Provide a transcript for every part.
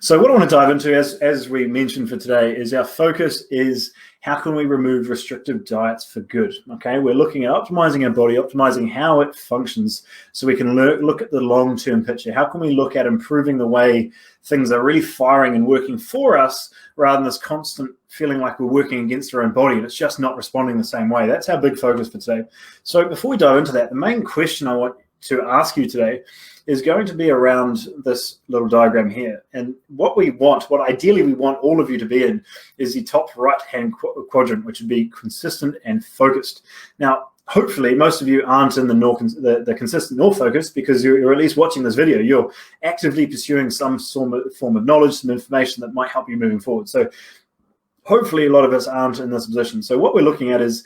So what I want to dive into, as we mentioned for today, is our focus is how can we remove restrictive diets for good, okay? We're looking at optimizing our body, optimizing how it functions so we can look at the long-term picture. How can we look at improving the way things are really firing and working for us rather than this constant feeling like we're working against our own body and it's just not responding the same way? That's our big focus for today. So before we dive into that, the main question I want to ask you today is going to be around this little diagram here. And what ideally we want all of you to be in is the top right-hand quadrant, which would be consistent and focused. Now, hopefully most of you aren't in the consistent nor focused because you're at least watching this video. You're actively pursuing some form of knowledge, some information that might help you moving forward. So hopefully a lot of us aren't in this position. So what we're looking at is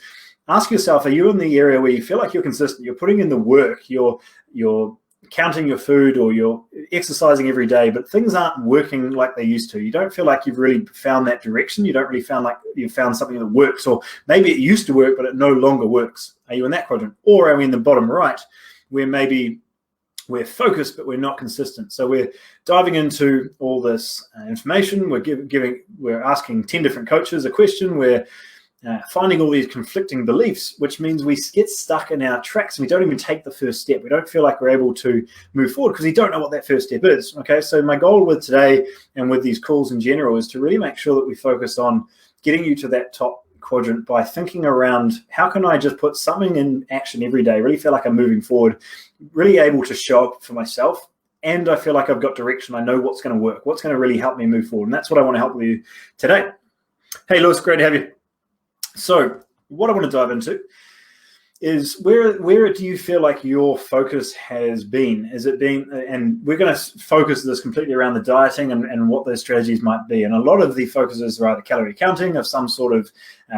ask yourself, are you in the area where you feel like you're consistent, you're putting in the work, you're counting your food or you're exercising every day, but things aren't working like they used to? You don't feel like you've really found that direction. You don't really feel like you've found something that works, or maybe it used to work, but it no longer works. Are you in that quadrant? Or are we in the bottom right, where maybe we're focused, but we're not consistent? So we're diving into all this information. We're asking 10 different coaches a question. We're finding all these conflicting beliefs, which means we get stuck in our tracks and we don't even take the first step. We don't feel like we're able to move forward because we don't know what that first step is. Okay, so my goal with today and with these calls in general is to really make sure that we focus on getting you to that top quadrant by thinking around how can I just put something in action every day, really feel like I'm moving forward, really able to show up for myself, and I feel like I've got direction. I know what's going to work, what's going to really help me move forward. And that's what I want to help with you today. Hey, Lewis, great to have you. So what I want to dive into is where do you feel like your focus has been? Is it been, and we're going to focus this completely around the dieting and what those strategies might be. And a lot of the focuses are either calorie counting of some sort of,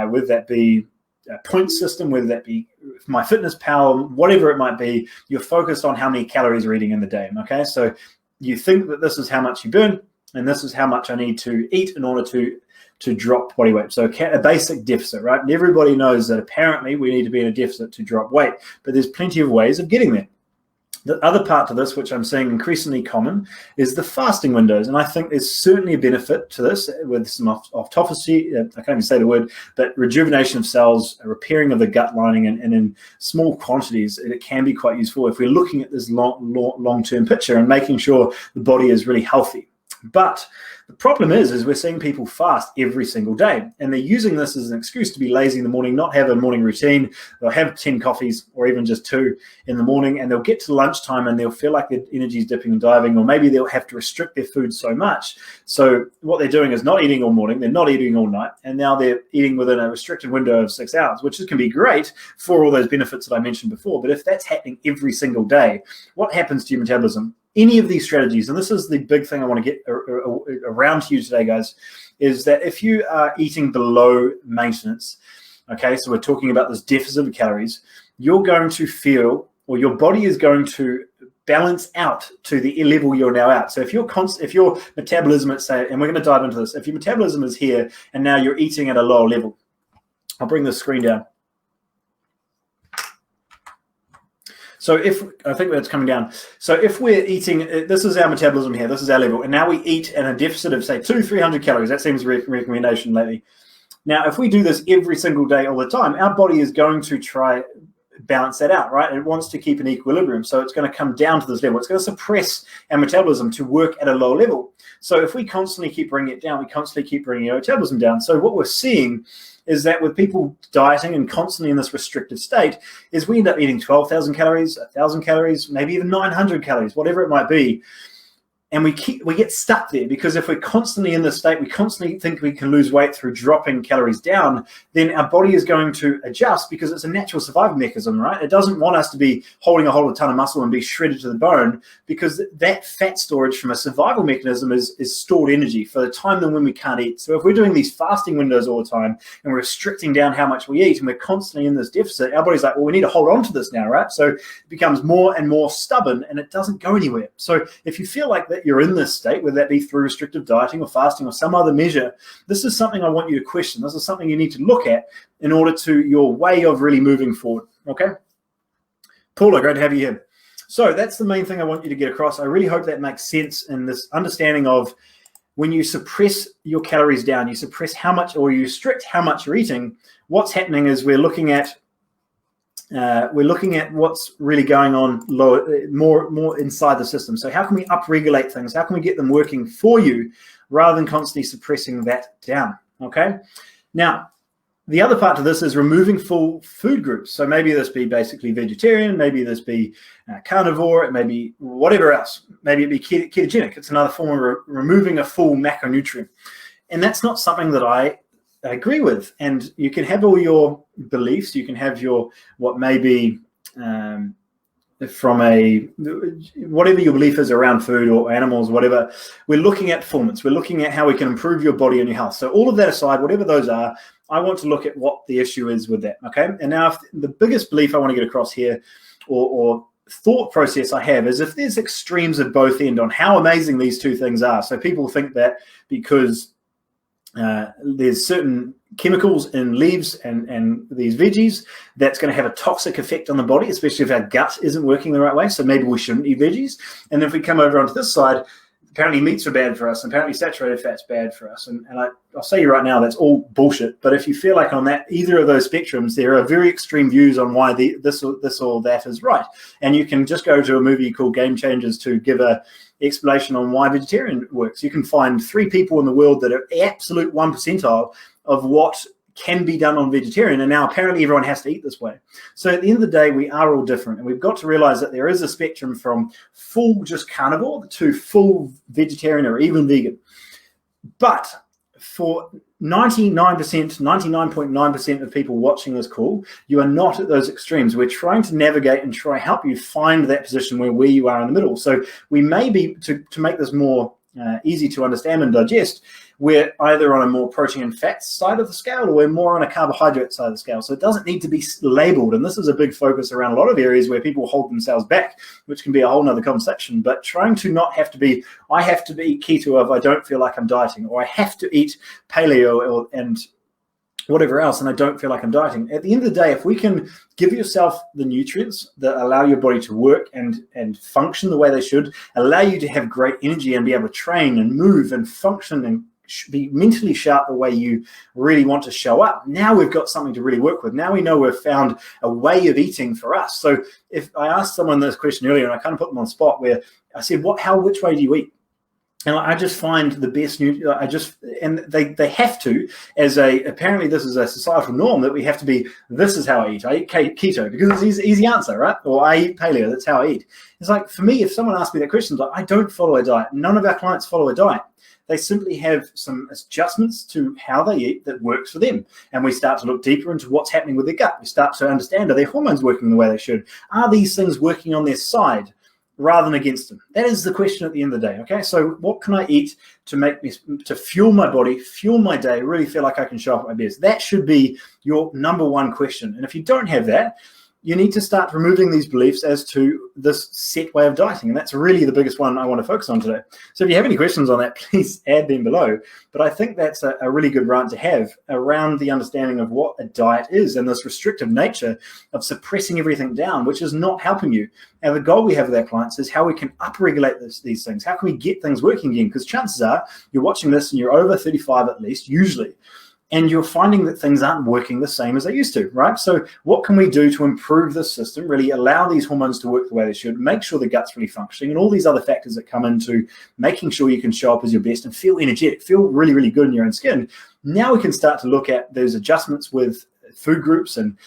whether that be a point system, whether that be MyFitnessPal, whatever it might be, you're focused on how many calories you're eating in the day, okay? So you think that this is how much you burn, and this is how much I need to eat in order to drop body weight. So a basic deficit, right? And everybody knows that apparently we need to be in a deficit to drop weight, but there's plenty of ways of getting there. The other part to this, which I'm seeing increasingly common, is the fasting windows. And I think there's certainly a benefit to this with some autophagy, I can't even say the word, but rejuvenation of cells, repairing of the gut lining, and in small quantities, it can be quite useful if we're looking at this long-term picture and making sure the body is really healthy. But the problem is we're seeing people fast every single day, and they're using this as an excuse to be lazy in the morning, not have a morning routine. They'll have 10 coffees or even just 2 in the morning, and they'll get to lunchtime and they'll feel like their energy is dipping and diving, or maybe they'll have to restrict their food so much. So what they're doing is not eating all morning, they're not eating all night, and now they're eating within a restricted window of 6 hours, which can be great for all those benefits that I mentioned before. But if that's happening every single day, what happens to your metabolism? Any of these strategies, and this is the big thing I want to get around to you today, guys, is that if you are eating below maintenance, okay, so we're talking about this deficit of calories, you're going to feel, or your body is going to balance out to the level you're now at. So if your metabolism, let's say, and we're going to dive into this, if your metabolism is here and now you're eating at a lower level, I'll bring the screen down. So I think that's coming down. So if we're eating, this is our metabolism here, this is our level, and now we eat at a deficit of say 200-300 calories. That seems a recommendation lately. Now, if we do this every single day all the time, our body is going to try balance that out, right? It wants to keep an equilibrium. So it's going to come down to this level. It's going to suppress our metabolism to work at a lower level. So if we constantly keep bringing it down, we constantly keep bringing our metabolism down. So what we're seeing is that with people dieting and constantly in this restrictive state, is we end up eating 12,000 calories, 1,000 calories, maybe even 900 calories, whatever it might be. And we get stuck there because if we're constantly in this state, we constantly think we can lose weight through dropping calories down, then our body is going to adjust because it's a natural survival mechanism, right? It doesn't want us to be holding a whole ton of muscle and be shredded to the bone, because that fat storage from a survival mechanism is stored energy for the time when we can't eat. So if we're doing these fasting windows all the time and we're restricting down how much we eat and we're constantly in this deficit, our body's like, well, we need to hold on to this now, right? So it becomes more and more stubborn and it doesn't go anywhere. So if you feel like that you're in this state, whether that be through restrictive dieting or fasting or some other measure, this is something I want you to question. This is something you need to look at in order to your way of really moving forward, okay? Paula, great to have you here. So that's the main thing I want you to get across. I really hope that makes sense in this understanding of when you suppress your calories down, you suppress how much, or you restrict how much you're eating, what's happening is we're looking at what's really going on more inside the system. So how can we upregulate things? How can we get them working for you rather than constantly suppressing that down? Okay. Now, the other part to this is removing full food groups. So maybe this be basically vegetarian, maybe this be carnivore, it may be whatever else. Maybe it be ketogenic. It's another form of removing a full macronutrient. And that's not something that I agree with. And you can have all your beliefs. You can have your, what may be from whatever your belief is around food or animals, whatever. We're looking at performance. We're looking at how we can improve your body and your health. So all of that aside, whatever those are, I want to look at what the issue is with that. Okay. And now if the biggest belief I want to get across here, or thought process I have, is if there's extremes at both end on how amazing these two things are. So people think that because there's certain chemicals in leaves and these veggies, that's going to have a toxic effect on the body, especially if our gut isn't working the right way. So maybe we shouldn't eat veggies. And if we come over onto this side, apparently meats are bad for us, and apparently saturated fat's bad for us. And I'll say you right now, that's all bullshit. But if you feel like on either of those spectrums, there are very extreme views on why this or that is right. And you can just go to a movie called Game Changers to give a explanation on why vegetarian works. You can find 3 people in the world that are absolute 1% of what can be done on vegetarian, and now apparently everyone has to eat this way. So at the end of the day, we are all different, and we've got to realize that there is a spectrum from full just carnivore to full vegetarian or even vegan. But for 99.9% of people watching this call, you are not at those extremes. We're trying to navigate and try help you find that position where you are in the middle. So we may be, to make this more easy to understand and digest, we're either on a more protein and fat side of the scale, or we're more on a carbohydrate side of the scale. So it doesn't need to be labeled. And this is a big focus around a lot of areas where people hold themselves back, which can be a whole nother conversation. But trying to not have to be, I have to be keto if I don't feel like I'm dieting, or I have to eat paleo and whatever else, and I don't feel like I'm dieting. At the end of the day, if we can give yourself the nutrients that allow your body to work and function the way they should, allow you to have great energy and be able to train and move and function and be mentally sharp the way you really want to show up, now we've got something to really work with. Now we know we've found a way of eating for us. So if I asked someone this question earlier, and I kind of put them on the spot, where I said, which way do you eat? And I just find the best and they have to, apparently this is a societal norm that we have to be, this is how I eat. I eat keto because it's an easy answer, right? Or I eat paleo, that's how I eat. It's like, for me, if someone asks me that question, like, I don't follow a diet. None of our clients follow a diet. They simply have some adjustments to how they eat that works for them. And we start to look deeper into what's happening with their gut. We start to understand, are their hormones working the way they should? Are these things working on their side rather than against them? That is the question at the end of the day. Okay, so what can I eat to fuel my body, fuel my day, really feel like I can show up at my best? That should be your number one question. And if you don't have that, you need to start removing these beliefs as to this set way of dieting. And that's really the biggest one I want to focus on today. So if you have any questions on that, please add them below. But I think that's a really good rant to have around the understanding of what a diet is and this restrictive nature of suppressing everything down, which is not helping you. And the goal we have with our clients is how we can upregulate these things. How can we get things working again? Because chances are you're watching this and you're over 35 at least, usually. And you're finding that things aren't working the same as they used to, right? So what can we do to improve this system, really allow these hormones to work the way they should, make sure the gut's really functioning, and all these other factors that come into making sure you can show up as your best and feel energetic, feel really, really good in your own skin. Now we can start to look at those adjustments with food groups and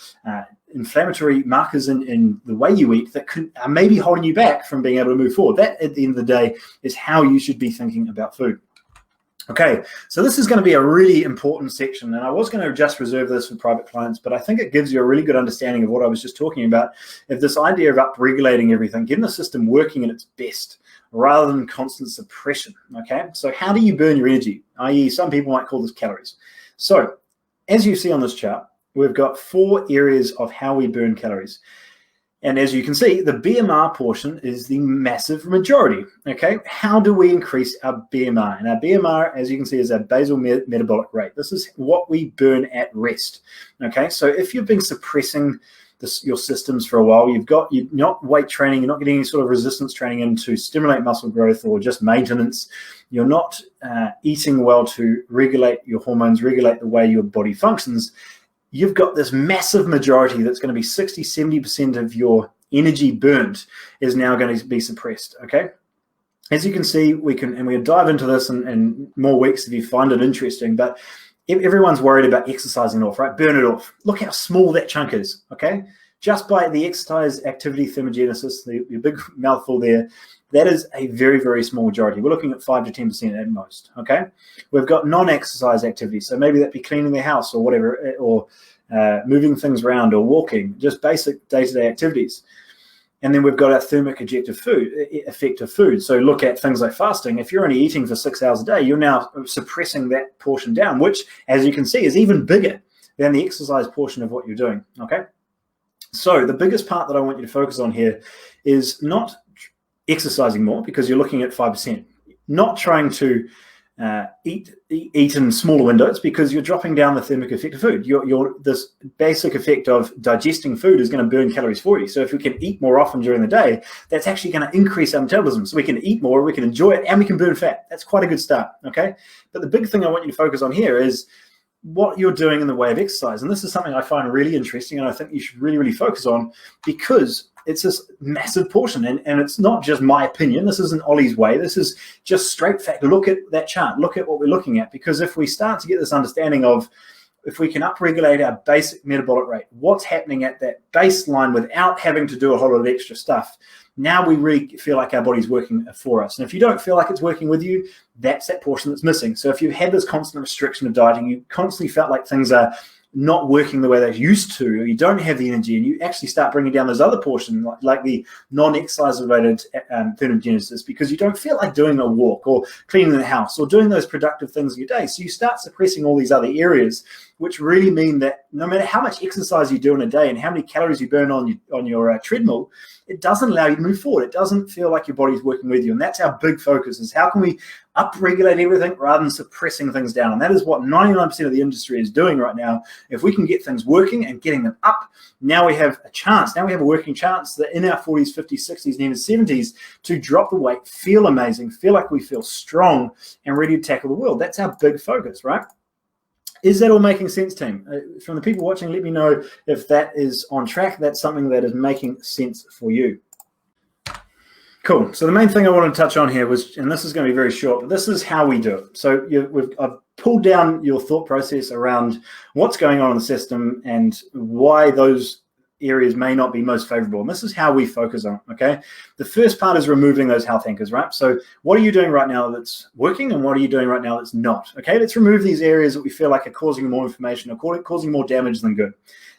inflammatory markers in the way you eat that are maybe holding you back from being able to move forward. That, at the end of the day, is how you should be thinking about food. Okay, so this is going to be a really important section, and I was going to just reserve this for private clients, but I think it gives you a really good understanding of what I was just talking about, of this idea of upregulating everything, getting the system working at its best rather than constant suppression, okay? So how do you burn your energy, i.e. some people might call this calories. So as you see on this chart, we've got 4 areas of how we burn calories. And as you can see, the BMR portion is the massive majority, okay? How do we increase our BMR? And our BMR, as you can see, is our basal metabolic rate. This is what we burn at rest, okay? So if you've been suppressing your systems for a while. You're not weight training, you're not getting any sort of resistance training in to stimulate muscle growth or just maintenance. You're not eating well to regulate your hormones, regulate the way your body functions. You've got this massive majority that's going to be 60, 70% of your energy burnt is now going to be suppressed, okay? As you can see, we'll dive into this in more weeks if you find it interesting, but everyone's worried about exercising off, right? Burn it off. Look how small that chunk is, okay? Just by the exercise activity thermogenesis, the big mouthful there, that is a very, very small majority. We're looking at 5 to 10% at most, okay? We've got non-exercise activity, so maybe that be cleaning the house or whatever, or moving things around or walking, just basic day-to-day activities. And then we've got our thermic effective food. So look at things like fasting. If you're only eating for 6 hours a day, you're now suppressing that portion down, which, as you can see, is even bigger than the exercise portion of what you're doing, okay? So the biggest part that I want you to focus on here is not exercising more, because you're looking at 5%, not trying to eat in smaller windows, because you're dropping down the thermic effect of food. This basic effect of digesting food is going to burn calories for you. So if we can eat more often during the day, that's actually going to increase our metabolism. So we can eat more, we can enjoy it, and we can burn fat. That's quite a good start, okay? But the big thing I want you to focus on here is what you're doing in the way of exercise. And this is something I find really interesting, and I think you should really, really focus on, because it's this massive portion, and it's not just my opinion. This isn't Ollie's way. This is just straight fact. Look at that chart. Look at what we're looking at, because if we start to get this understanding of, if we can upregulate our basic metabolic rate, what's happening at that baseline without having to do a whole lot of extra stuff, now we really feel like our body's working for us. And if you don't feel like it's working with you, that's that portion that's missing. So if you've had this constant restriction of dieting, you constantly felt like things are not working the way they used to, or you don't have the energy, and you actually start bringing down those other portions, like the non-exercise related thermogenesis, because you don't feel like doing a walk or cleaning the house or doing those productive things in your day. So you start suppressing all these other areas, which really mean that no matter how much exercise you do in a day and how many calories you burn on your treadmill, it doesn't allow you to move forward. It doesn't feel like your body's working with you. And that's our big focus, is how can we upregulate everything rather than suppressing things down. And that is what 99% of the industry is doing right now. If we can get things working and getting them up, now we have a chance. Now we have a working chance that in our 40s, 50s, 60s, and even 70s to drop the weight, feel amazing, feel like we feel strong and ready to tackle the world. That's our big focus, right? Is that all making sense, team? From the people watching, let me know if that is on track. That's something that is making sense for you. Cool. So the main thing I want to touch on here was, and this is going to be very short, but this is how we do it. So I've pulled down your thought process around what's going on in the system and why those areas may not be most favorable. And this is how we focus on, okay? The first part is removing those health anchors, right? So what are you doing right now that's working, and what are you doing right now that's not? Okay, let's remove these areas that we feel like are causing more inflammation or causing more damage than good.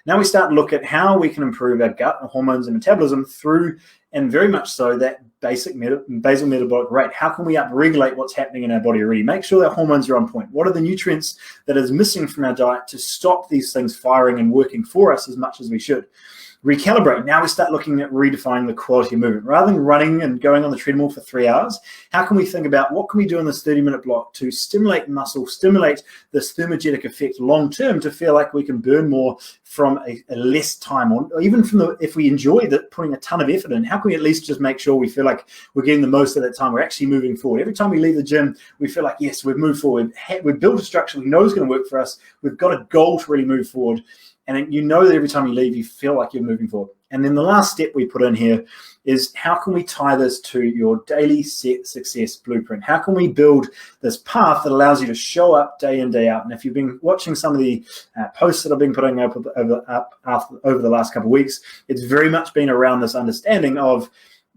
Now we start to look at how we can improve our gut, our hormones, and metabolism through, and very much so, that basal metabolic rate. How can we upregulate what's happening in our body already? Make sure that hormones are on point. What are the nutrients that is missing from our diet to stop these things firing and working for us as much as we should? Recalibrate. Now we start looking at redefining the quality of movement. Rather than running and going on the treadmill for 3 hours, how can we think about what can we do in this 30-minute block to stimulate muscle, stimulate this thermogenic effect long term, to feel like we can burn more from a less time on, or even from if we enjoy putting a ton of effort in, how can we at least just make sure we feel like we're getting the most of that time? We're actually moving forward. Every time we leave the gym, we feel like, yes, we've moved forward. We've built a structure we know is going to work for us. We've got a goal to really move forward. And you know that every time you leave, you feel like you're moving forward. And then the last step we put in here is, how can we tie this to your daily success blueprint? How can we build this path that allows you to show up day in, day out? And if you've been watching some of the posts that I've been putting up over the last couple of weeks, it's very much been around this understanding of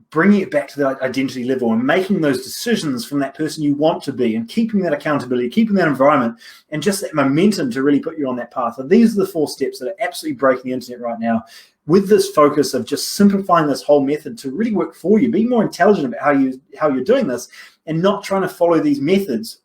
bringing it back to the identity level and making those decisions from that person you want to be, and keeping that accountability, keeping that environment, and just that momentum to really put you on that path. And these are the 4 steps that are absolutely breaking the internet right now, with this focus of just simplifying this whole method to really work for you. Be more intelligent about how you're doing this, and not trying to follow these methods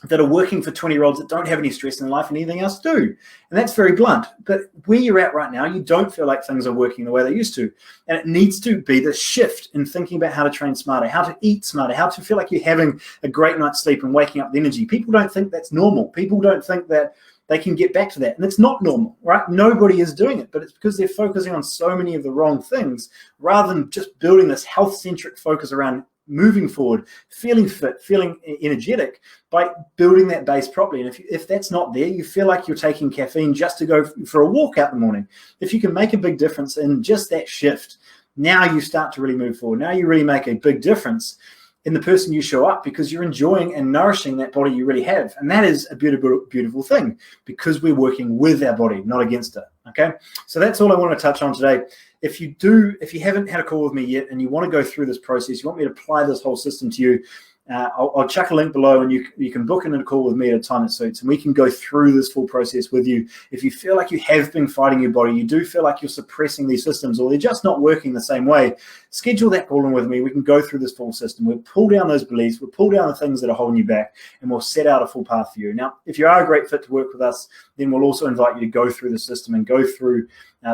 that are working for 20-year-olds that don't have any stress in life and anything else to do. And that's very blunt. But where you're at right now, you don't feel like things are working the way they used to. And it needs to be the shift in thinking about how to train smarter, how to eat smarter, how to feel like you're having a great night's sleep and waking up with energy. People don't think that's normal. People don't think that they can get back to that. And it's not normal, right? Nobody is doing it, but it's because they're focusing on so many of the wrong things rather than just building this health-centric focus around moving forward, feeling fit, feeling energetic by building that base properly. And if that's not there, you feel like you're taking caffeine just to go for a walk out in the morning. If you can make a big difference in just that shift, now you start to really move forward. Now you really make a big difference in the person you show up because you're enjoying and nourishing that body you really have. And that is a beautiful, beautiful thing because we're working with our body, not against it. Okay. So that's all I want to touch on today. If you haven't had a call with me yet and you want to go through this process, you want me to apply this whole system to you, I'll chuck a link below and you can book in a call with me at a time that suits and we can go through this full process with you. If you feel like you have been fighting your body, you do feel like you're suppressing these systems or they're just not working the same way, schedule that call in with me. We can go through this full system. We'll pull down those beliefs, we'll pull down the things that are holding you back, and we'll set out a full path for you. Now, if you are a great fit to work with us, then we'll also invite you to go through the system and go through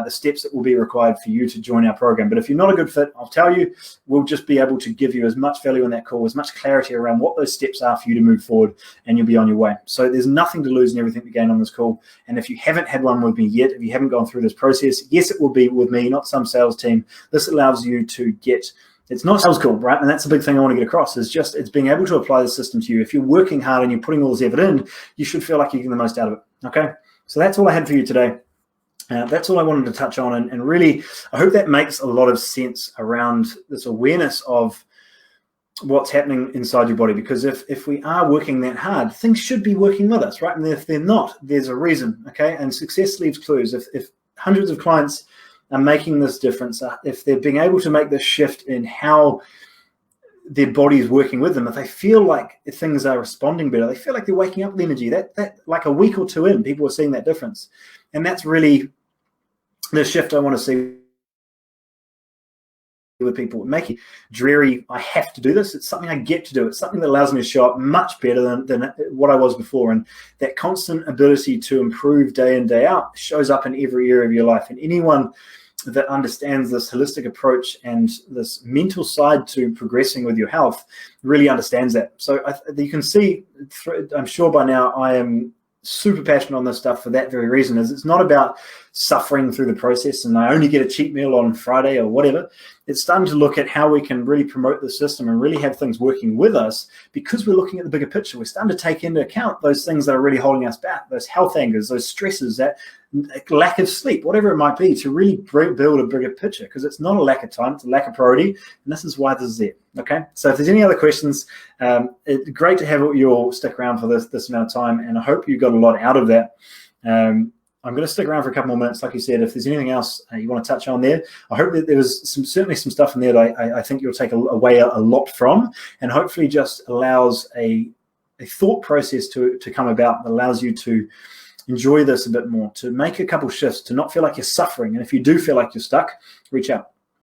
the steps that will be required for you to join our program. But if you're not a good fit, I'll tell you, we'll just be able to give you as much value in that call, as much clarity around what those steps are for you to move forward, and you'll be on your way. So there's nothing to lose and everything to gain on this call. And if you haven't had one with me yet, if you haven't gone through this process, yes, it will be with me, not some sales team. This allows you to get, it's not a sales call, right? And that's the big thing I want to get across is just, it's being able to apply the system to you. If you're working hard and you're putting all this effort in, you should feel like you're getting the most out of it. Okay. So that's all I had for you today. That's all I wanted to touch on. And really, I hope that makes a lot of sense around this awareness of what's happening inside your body. Because if we are working that hard, things should be working with us, right? And if they're not, there's a reason, okay? And success leaves clues. If hundreds of clients are making this difference, if they're being able to make this shift in how their body is working with them, if they feel like things are responding better, they feel like they're waking up with energy, that like a week or two in, people are seeing that difference. And that's really the shift I want to see with people. Making dreary, I have to do this. It's something I get to do. It's something that allows me to show up much better than what I was before. And that constant ability to improve day in, day out shows up in every area of your life. And anyone that understands this holistic approach and this mental side to progressing with your health really understands that. So you can see, I'm sure by now, I am super passionate on this stuff for that very reason. Is it's not about suffering through the process and I only get a cheat meal on Friday or whatever. It's starting to look at how we can really promote the system and really have things working with us because we're looking at the bigger picture. We're starting to take into account those things that are really holding us back, those health angers, those stresses, that lack of sleep, whatever it might be, to really build a bigger picture, because it's not a lack of time, it's a lack of priority, and this is why this is there. Okay, so if there's any other questions, it's great to have you all stick around for this amount of time, and I hope you got a lot out of that. I'm going to stick around for a couple more minutes, like you said. If there's anything else you want to touch on there, I hope that there was certainly some stuff in there that I think you'll take away a lot from, and hopefully just allows a thought process to come about that allows you to enjoy this a bit more, to make a couple shifts, to not feel like you're suffering. And if you do feel like you're stuck, reach out.